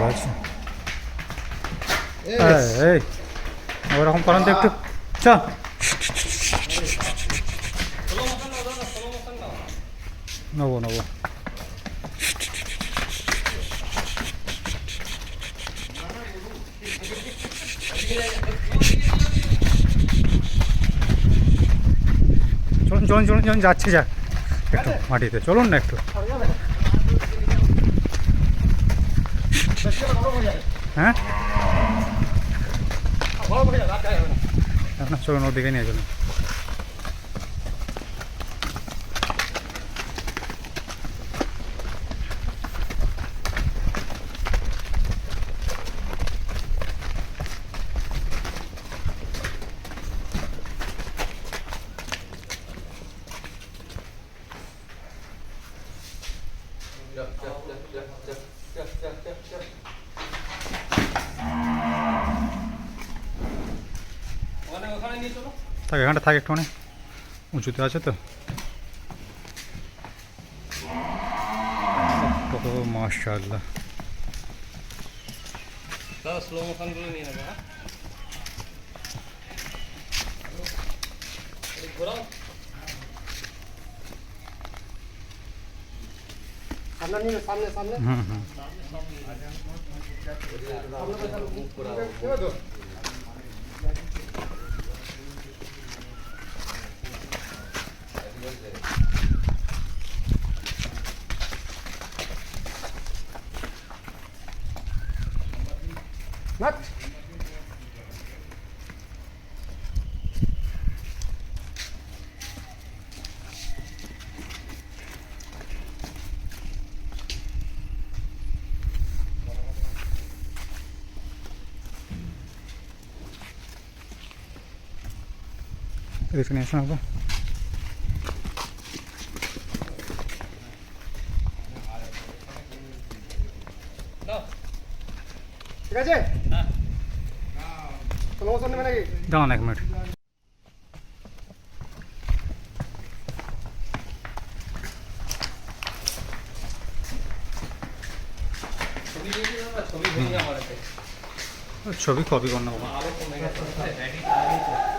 আছে এই ওরকম করেন তো একটু চল নেবো নেবো চলুন চলুন চলুন চলুন যাচ্ছি যা একটু মাটিতে চলুন না একটু হ্যাঁ না চলুন ওদিকে নিয়ে চলুন থাক এখানটা থাক একটু উঁচুতে আছে তো মাশাআল্লাহ স্লো মোশনগুলো নিয়ে নেবো ঘোরাও সামনে নিয়ে সামনে সামনে What? Definition apa? ঠিক আছে হ্যাঁ স্লো মোশন নেবে নাকি দাঁড়ান এক মিনিট ছবি কপি করনা বাবা আরো কমে গেছে রেডি করে দিয়েছে